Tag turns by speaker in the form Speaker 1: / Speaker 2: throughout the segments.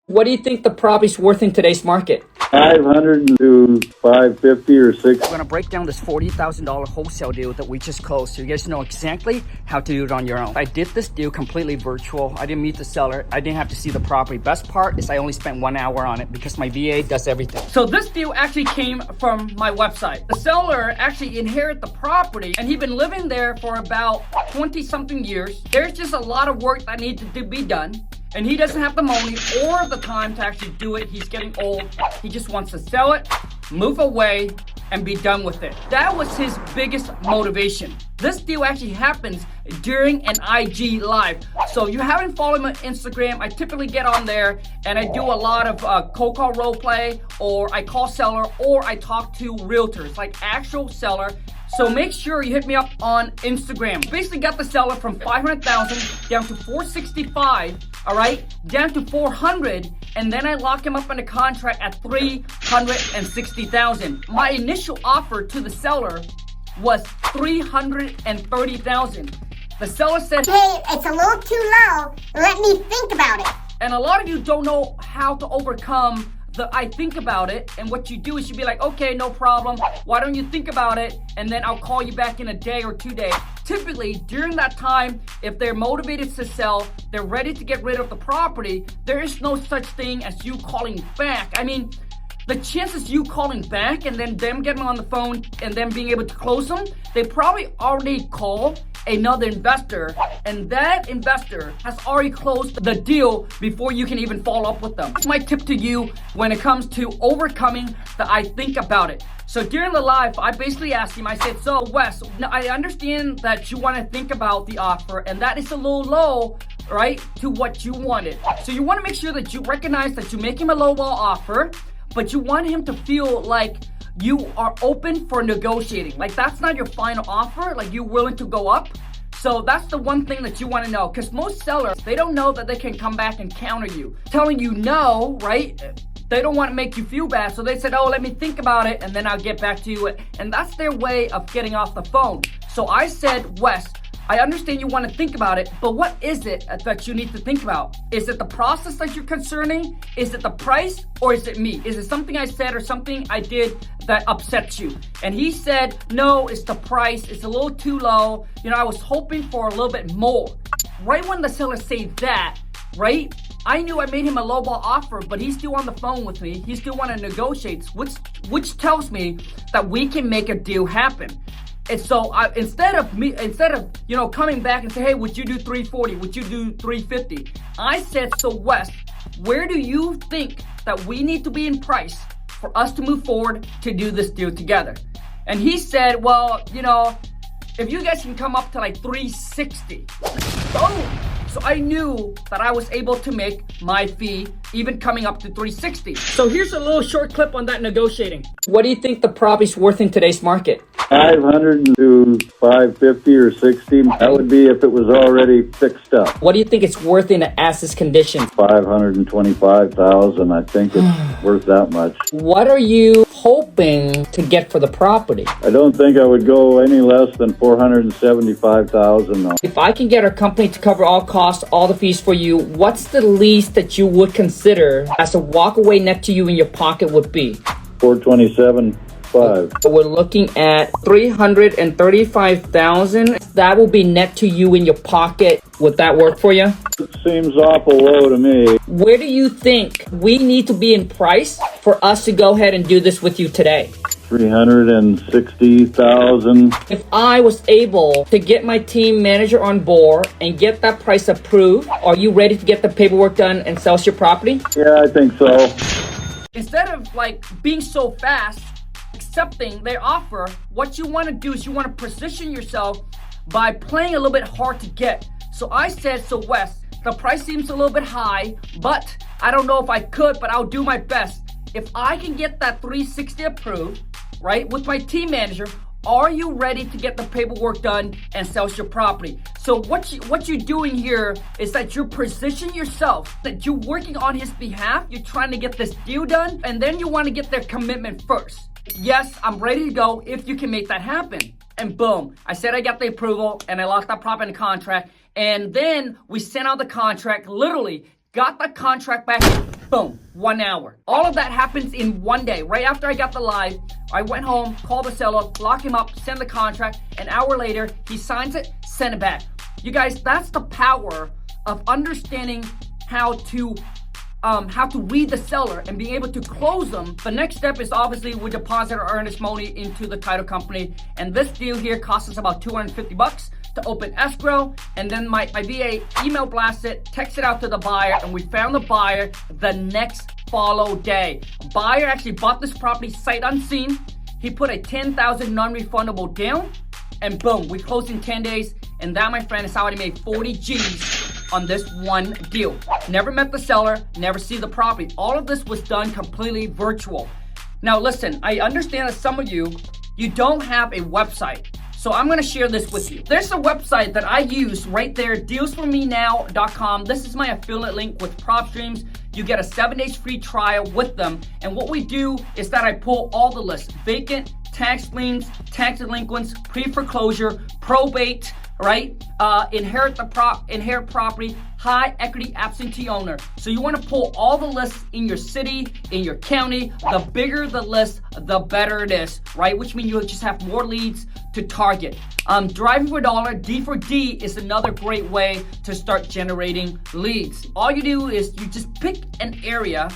Speaker 1: What do you think the property's worth in today's market?
Speaker 2: 500 to 550 or 6.
Speaker 1: We're gonna break down this $40,000 wholesale deal that we just closed so you guys know exactly how to do it on your own. I did this deal completely virtual. I didn't meet the seller. I didn't have to see the property. Best part is I only spent 1 hour on it because my VA does everything. So this deal actually came from my website. The seller actually inherited the property and he'd been living there for about 20 something years. There's just a lot of work that needs to be done. And he doesn't have the money or the time to actually do it. He's getting old. He just wants to sell it, move away, and be done with it. That was his biggest motivation. This deal actually happens during an IG live. So you haven't followed me on Instagram, I typically get on there and I do a lot of cold call role play, or I call seller, or I talk to realtors, like actual seller. So make sure you hit me up on Instagram. Basically got the seller from 500,000 down to 465, all right, down to 400, and then I lock him up in a contract at 360,000. My initial offer to the seller was 330,000. The seller said,
Speaker 3: "Hey, it's a little too low. Let me think about it."
Speaker 1: And a lot of you don't know how to overcome the I think about it, and what you do is you be like, okay, no problem. Why don't you think about it? And then I'll call you back in a day or 2 days. Typically, during that time, if they're motivated to sell, they're ready to get rid of the property, there is no such thing as you calling back. I mean, the chances you calling back and then them getting on the phone and them being able to close them, they probably already called another investor, and that investor has already closed the deal before you can even follow up with them. That's my tip to you when it comes to overcoming the I think about it. So during the live, I basically asked him, I said, so Wes, I understand that you want to think about the offer and that is a little low, right, to what you wanted. So you want to make sure that you recognize that you make him a lowball offer, but you want him to feel like you are open for negotiating. Like that's not your final offer, like you're willing to go up. So that's the one thing that you want to know, because most sellers, they don't know that they can come back and counter you. Telling you no, right? They don't want to make you feel bad. So they said, oh, let me think about it and then I'll get back to you. And that's their way of getting off the phone. So I said, Wes, I understand you want to think about it, but what is it that you need to think about? Is it the process that you're concerning? Is it the price, or is it me? Is it something I said or something I did that upsets you? And he said, no, it's the price. It's a little too low. You know, I was hoping for a little bit more. Right when the seller said that, right, I knew I made him a lowball offer, but he's still on the phone with me. He still want to negotiate, which tells me that we can make a deal happen. And so instead of you know coming back and say, hey, would you do 340? Would you do 350? I said, so Wes, where do you think that we need to be in price for us to move forward to do this deal together? And he said, well, you know, if you guys can come up to like 360. So I knew that I was able to make my fee even coming up to 360. So here's a little short clip on that negotiating. What do you think the property's worth in today's market?
Speaker 2: 500 to 550 or 60. That would be if it was already fixed up.
Speaker 1: What do you think it's worth in the as-is condition?
Speaker 2: 525,000. I think it's worth that much.
Speaker 1: What are you hoping to get for the property?
Speaker 2: I don't think I would go any less than 475,000 though.
Speaker 1: If I can get our company to cover all costs, all the fees for you, what's the least that you would consider as a walkaway net to you in your pocket would be?
Speaker 2: 427.5.
Speaker 1: We're looking at 335,000. That will be net to you in your pocket. Would that work for you?
Speaker 2: It seems awful low to me.
Speaker 1: Where do you think we need to be in price for us to go ahead and do this with you today?
Speaker 2: 360,000.
Speaker 1: If I was able to get my team manager on board and get that price approved, are you ready to get the paperwork done and sell your property?
Speaker 2: Yeah, I think so.
Speaker 1: Instead of like being so fast, accepting their offer, what you want to do is you want to position yourself by playing a little bit hard to get. So I said, so Wes, the price seems a little bit high, but I don't know if I could, but I'll do my best. If I can get that 360 approved, right, with my team manager, are you ready to get the paperwork done and sell your property? So what you're doing here is that you're positioning yourself, that you're working on his behalf, you're trying to get this deal done, and then you want to get their commitment first. Yes, I'm ready to go if you can make that happen. And boom, I said I got the approval and I locked that property in the contract. And then we sent out the contract, literally got the contract back boom, 1 hour. All of that happens in one day. Right after I got the live, I went home, called the seller, lock him up, send the contract. An hour later, he signs it, send it back. You guys, that's the power of understanding how to read the seller and being able to close them. The next step is obviously we deposit our earnest money into the title company, and this deal here costs us about $250 to open escrow, and then my VA email blast it, text it out to the buyer, and we found the buyer the next follow day. Buyer actually bought this property sight unseen. He put a $10,000 non-refundable down, and boom, we closed in 10 days, and that, my friend, is how I made 40 G's on this one deal. Never met the seller, never see the property. All of this was done completely virtual. Now listen, I understand that some of you don't have a website. So I'm gonna share this with you. There's a website that I use right there, dealsformenow.com. This is my affiliate link with PropStreams. You get a 7 days free trial with them. And what we do is that I pull all the lists: vacant, tax liens, tax delinquents, pre-foreclosure, probate, right? Inherit property, high equity absentee owner. So you want to pull all the lists in your city, in your county. The bigger the list, the better it is, right? Which means you just have more leads to target. Driving for dollar, D for D is another great way to start generating leads. All you do is you just pick an area,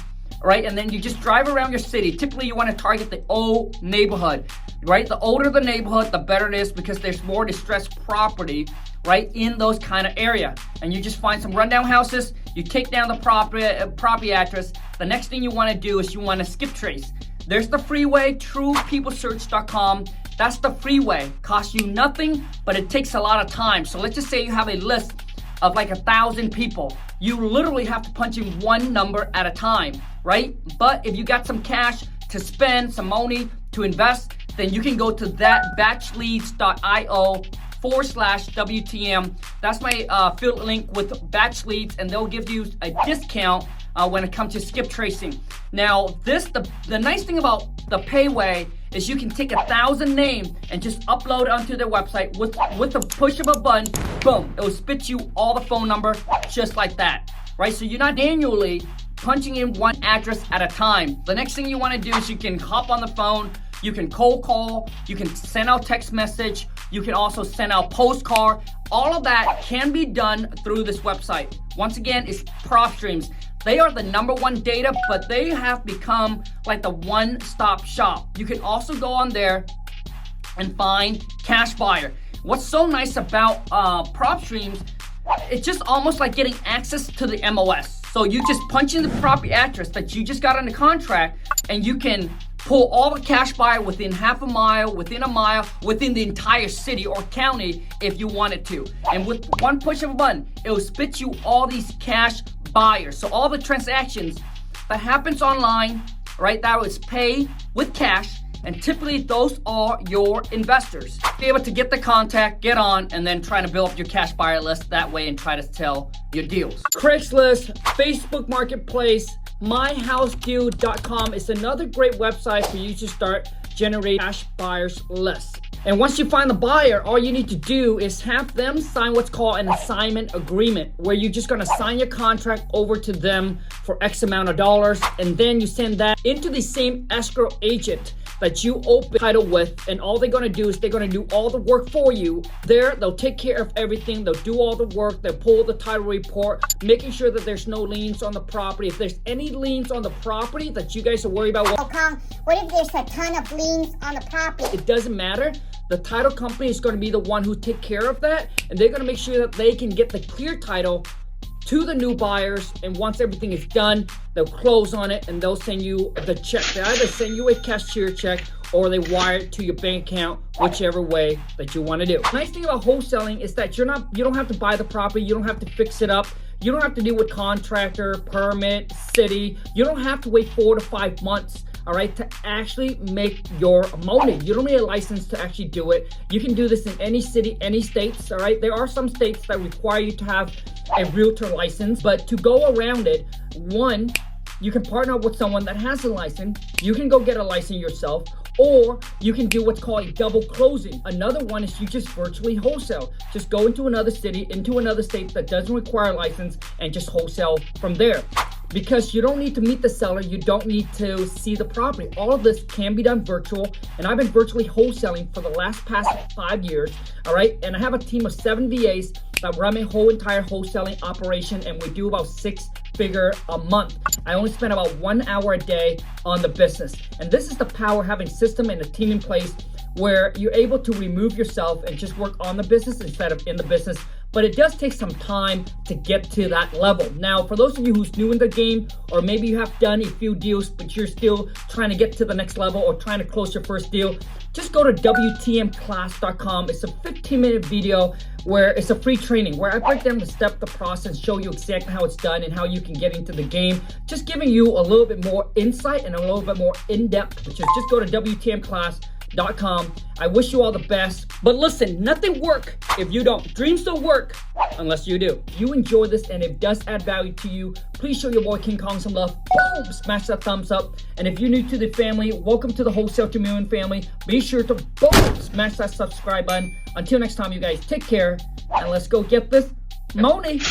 Speaker 1: right? And then you just drive around your city. Typically, you want to target the old neighborhood, right? The older the neighborhood, the better it is, because there's more distressed property, right, in those kind of area. And you just find some rundown houses, you take down the property address. The next thing you want to do is you want to skip trace. There's the freeway, truepeoplesearch.com. That's the freeway. Costs you nothing, but it takes a lot of time. So let's just say you have a list of like 1,000 people. You literally have to punch in one number at a time, right? But if you got some cash to spend, some money to invest, then you can go to that batchleads.io/WTM. That's my affiliate link with Batch Leads, and they'll give you a discount when it comes to skip tracing. Now, the nice thing about the Payway is you can take 1,000 names and just upload it onto their website with the push of a button. Boom, it will spit you all the phone number just like that, right? So you're not manually punching in one address at a time. The next thing you want to do is you can hop on the phone, you can cold call, you can send out text message, you can also send out postcard. All of that can be done through this website. Once again, it's PropStreams. They are the #1 data, but they have become like the one-stop shop. You can also go on there and find cash buyer. What's so nice about PropStreams, it's just almost like getting access to the MLS. So you just punch in the property address that you just got under contract, and you can pull all the cash buyer within half a mile, within a mile, within the entire city or county if you wanted to. And with one push of a button, it will spit you all these cash buyers. So all the transactions that happens online, right, that was pay with cash, and typically those are your investors. Be able to get the contact, get on, and then try to build up your cash buyer list that way and try to sell your deals. Craigslist, Facebook Marketplace, myhousedeal.com is another great website for you to start generating cash buyers lists. And once you find the buyer, all you need to do is have them sign what's called an assignment agreement, where you're just gonna sign your contract over to them for X amount of dollars, and then you send that into the same escrow agent that you open title with, and all they're gonna do is they're gonna do all the work for you. They'll take care of everything, they'll do all the work, they'll pull the title report, making sure that there's no liens on the property. If there's any liens on the property that you guys are worried about,
Speaker 3: Oh, Khang, what if there's a ton of liens on the property?
Speaker 1: it doesn't matter. The title company is going to be the one who take care of that, and they're going to make sure that they can get the clear title to the new buyers, and once everything is done, they'll close on it and they'll send you the check. They either send you a cashier check or they wire it to your bank account, whichever way that you want to do. The nice thing about wholesaling is that you don't have to buy the property, you don't have to fix it up, you don't have to deal with contractor, permit, city, you don't have to wait 4 to 5 months, all right, to actually make your money. You don't need a license to actually do it. You can do this in any city, any states, all right? There are some states that require you to have a realtor license, but to go around it, one, you can partner up with someone that has a license. You can go get a license yourself, or you can do what's called a double closing. Another one is you just virtually wholesale. Just go into another city, into another state that doesn't require a license, and just wholesale from there. because you don't need to meet the seller. You don't need to see the property. All of this can be done virtual, and I've been virtually wholesaling for the past 5 years, all right? And I have a team of 7 VAs that run my whole entire wholesaling operation, and we do about 6 figure a month. I only spend about 1 hour a day on the business. And this is the power of having system and a team in place where you're able to remove yourself and just work on the business instead of in the business. But it does take some time to get to that level. Now, for those of you who's new in the game, or maybe you have done a few deals, but you're still trying to get to the next level or trying to close your first deal, just go to WTMclass.com. It's a 15-minute video where it's a free training where I break down the process, show you exactly how it's done and how you can get into the game. Just giving you a little bit more insight and a little bit more in-depth, which is just go to WTMclass.com. I wish you all the best. But listen, nothing works if you don't. Dreams don't work unless you do. If you enjoy this and it does add value to you, please show your boy King Kong some love. Boom! Smash that thumbs up. And if you're new to the family, welcome to the Wholesale Community family. Be sure to boom! Smash that subscribe button. Until next time, you guys, take care and let's go get this money.